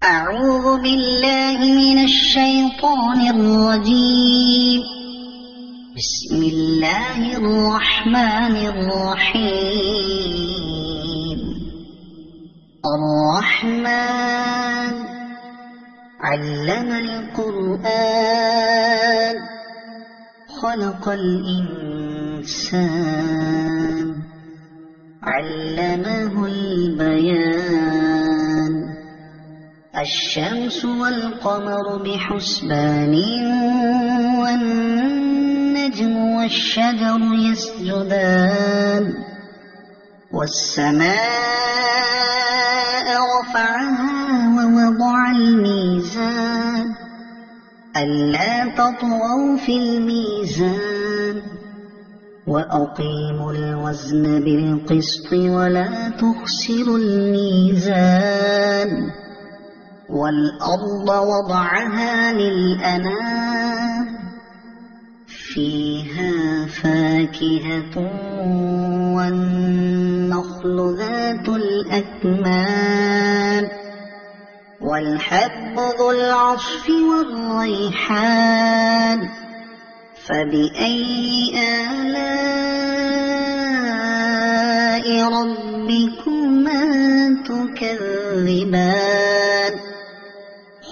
أعوذ بالله من الشيطان الرجيم. بسم الله الرحمن الرحيم. الرحمن علم القرآن خلق الإنسان علمه البيان. الشمس والقمر بحسبان والنجم والشجر يسجدان. والسماء رفعها ووضع الميزان ألا تطغوا في الميزان وأقيموا الوزن بالقسط ولا تخسروا الميزان. والأرض وضعها للأنام فيها فاكهة والنخل ذات الأكمام والحب ذو العصف والريحان. فبأي آلاء ربكما تكذبان؟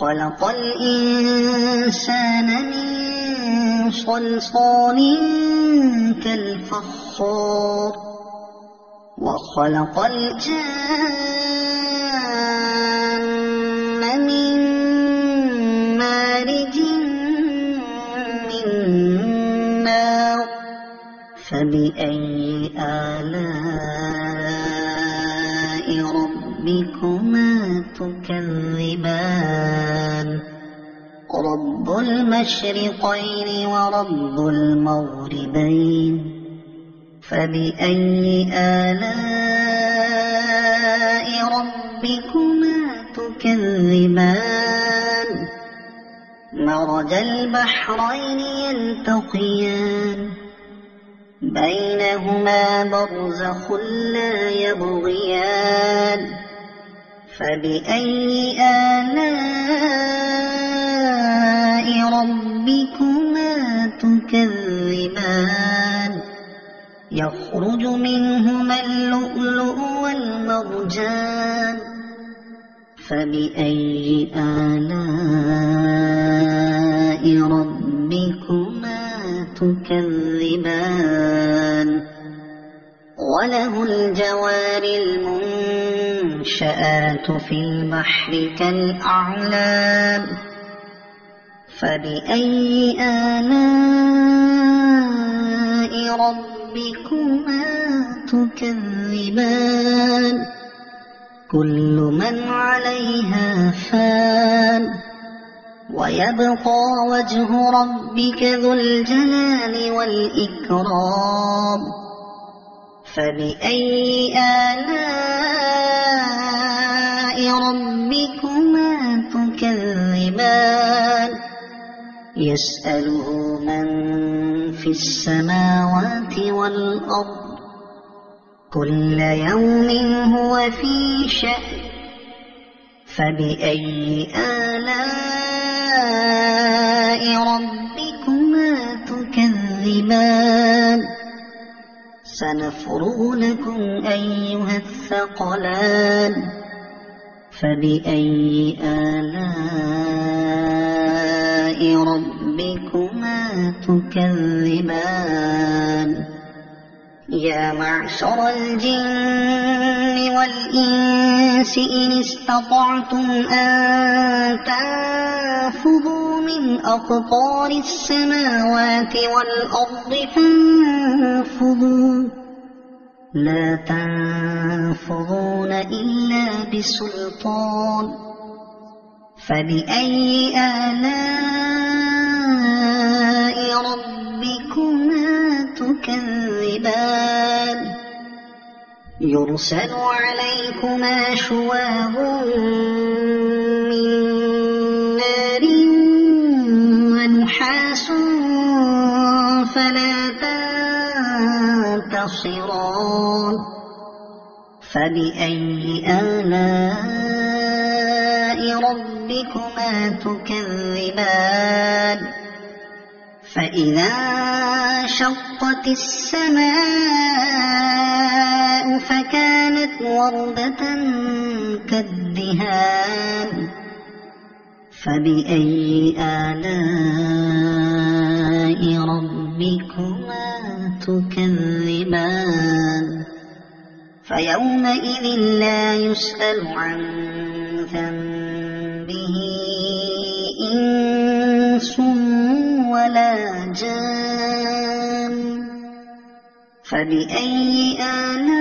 خلق الإنسان من صلصال كالفخار وخلق الجان من مارج من نار. فبأي آلاء ربكما تكذبان؟ رب المشرقين ورب المغربين. فبأي آلاء ربكما تكذبان؟ مرج البحرين يلتقيان بينهما برزخ لا يبغيان. فبأي آلاء ربكما تكذبان؟ يخرج منهما اللؤلؤ والمرجان. فبأي آلاء ربكما تكذبان؟ وله الجوار المنشآت في البحر كالأعلام. فبأي آلاء ربكما تكذبان؟ كل من عليها فان ويبقى وجه ربك ذو الجلال والإكرام. فبأي آلاء ربكما تكذبان؟ يسأله من في السماوات والأرض كل يوم هو في شأن. فبأي آلاء ربكما تكذبان؟ سنفرغ لكم أيها الثقلان. فبأي آلاء ربكما تكذبان؟ يا معشر الجن والإنس إن استطعتم أن تنفذوا من أقطار السماوات والأرض فانفذوا لا تنفذون إلا بسلطان. فبأي آلاء ربكما تكذبان؟ يرسل عليكما شواظ من نار ونحاس فلا تنتصران. فبأي آلاء ربكما ربكما تكذبان فإذا انشقت السماء فكانت وردة كالدهان فبأي آلاء ربكما تكذبان فيومئذ لا يسأل عن ذنبه إنس ولا جان فبأي آلاء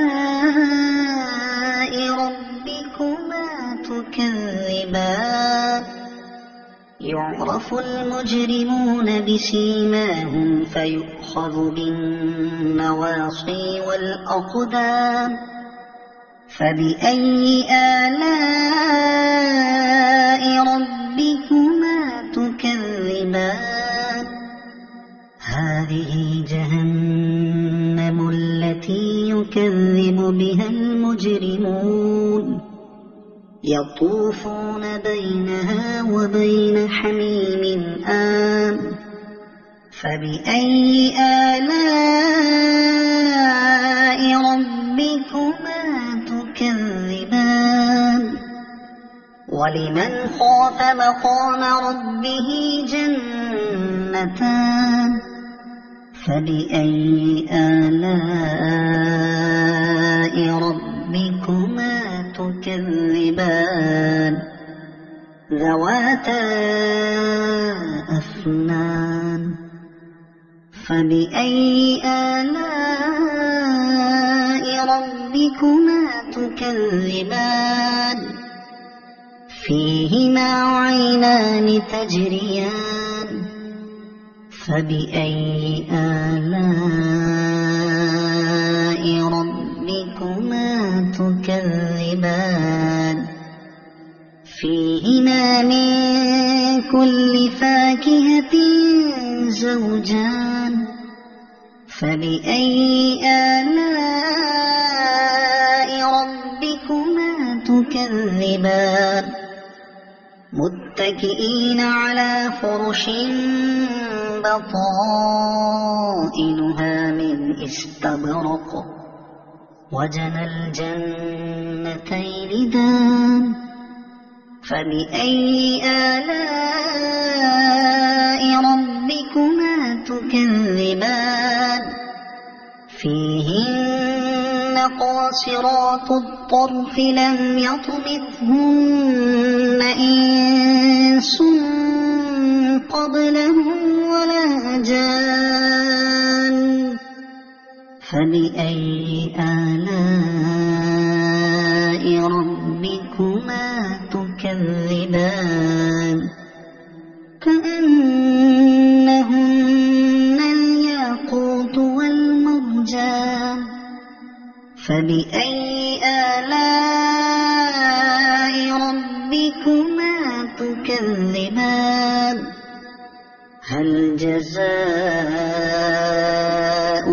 ربكما تكذبان يعرف المجرمون بسيماهم فيؤخذ بالنواصي والأقدام فبأي آلاء ربكما تكذبان هذه جهنم التي يكذب بها المجرمون يطوفون بينها وبين حميم آن فبأي آلاء ربكما تكذبان ولمن خاف مقام ربه جنتان فبأي آلاء ربكما تكذبان ذواتا أفنان فبأي آلاء ربكما تكذبان فيهما عينان تجريان فبأي آلاء ربكما تكذبان فيهما من كل فاكهة زوجان فبأي آلاء ربكما تكذبان متكئين على فرش بطائنها من استبرق وجنى الجنتين دان فبأي آلاء ربكما تكذبان فيهن قاصرات الطرف لم يطمثهن إنس قبلهم ولا جان فبأي آلاء ربكما تكذبان كأنهن الياقوت والمرجان فبأي آلاء ربكما تكذبان هل جزاء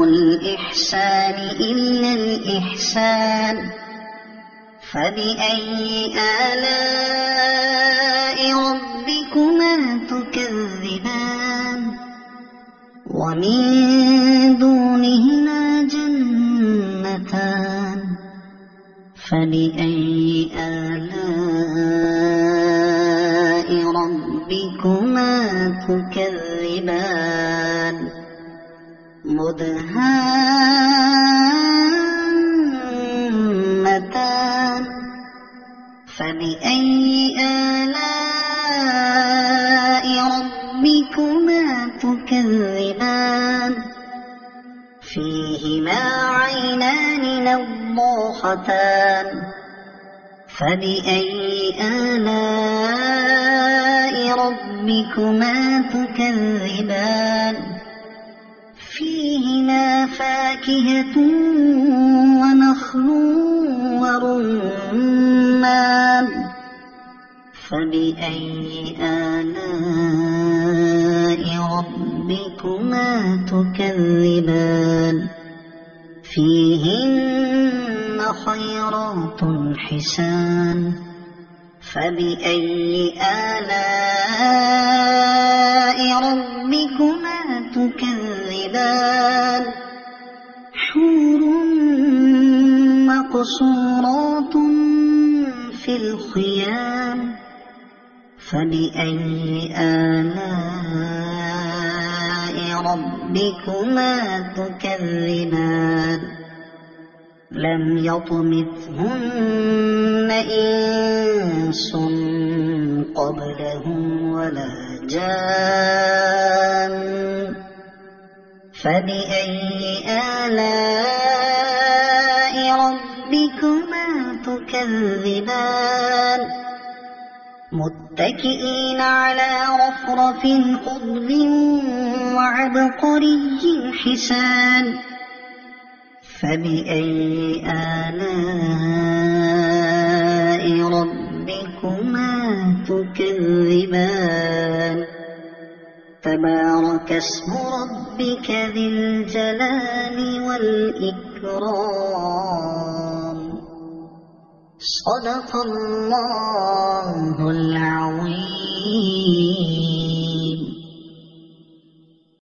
الإحسان إلا الإحسان فبأي آلاء ربكما تكذبان ومن دونهما جنتان فبأي آلاء ربكما تكذبان مدهامتان فبأي آلاء ربكما تكذبان فيهما عينان نضاختان فبأي آلاء ربكما تكذبان فيهما فاكهة ونخل ورمان فبأي آلاء ربكما تكذبان فيهن خيرات حسان فبأي آلاء ربكما تكذبان حور مقصورات في الخيام فبأي آلاء ربكما تكذبان لم يطمثهن إنس قبلهم ولا جان فبأي آلاء ربكما تكذبان متكئين على رفرف خضر وعبقري حسان فبأي آلاء ربكما تكذبان تبارك اسم ربك ذي الجلال والإكرام صدق الله